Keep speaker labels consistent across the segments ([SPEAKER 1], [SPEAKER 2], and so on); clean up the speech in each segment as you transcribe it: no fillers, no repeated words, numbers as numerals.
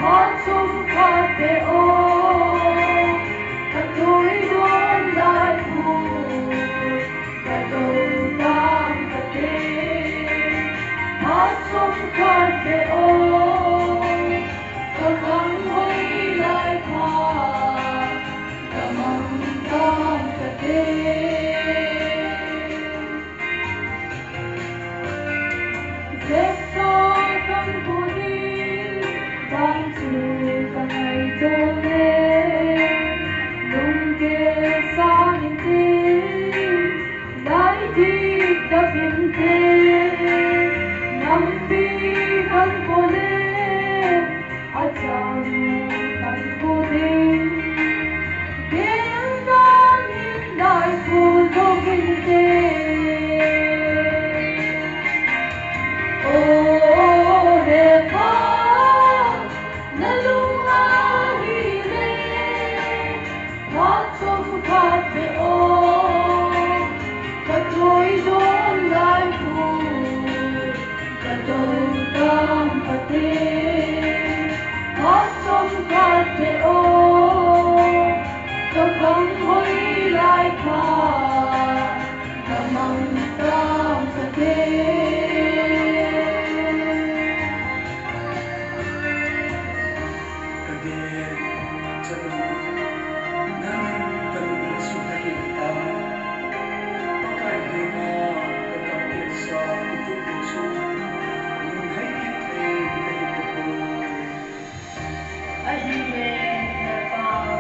[SPEAKER 1] hát trong khát về ô thật tôi đón lại phù và đầu tam thật đêm hát trong khát về ô thật gắng quay lại thà cả mong tam thật đêm dẹp xa căn phố đi đang chịu cả ngày trôi lên nung kia xa nhìn tim lại đi đã biến thế nằm đi căn phố lên ở trong căn phố đi tiếng ta nhìn lại phù vô kinh tế Hãy subscribe cho kênh Ghiền Mì Gõ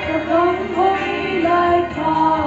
[SPEAKER 1] để không bỏ lỡ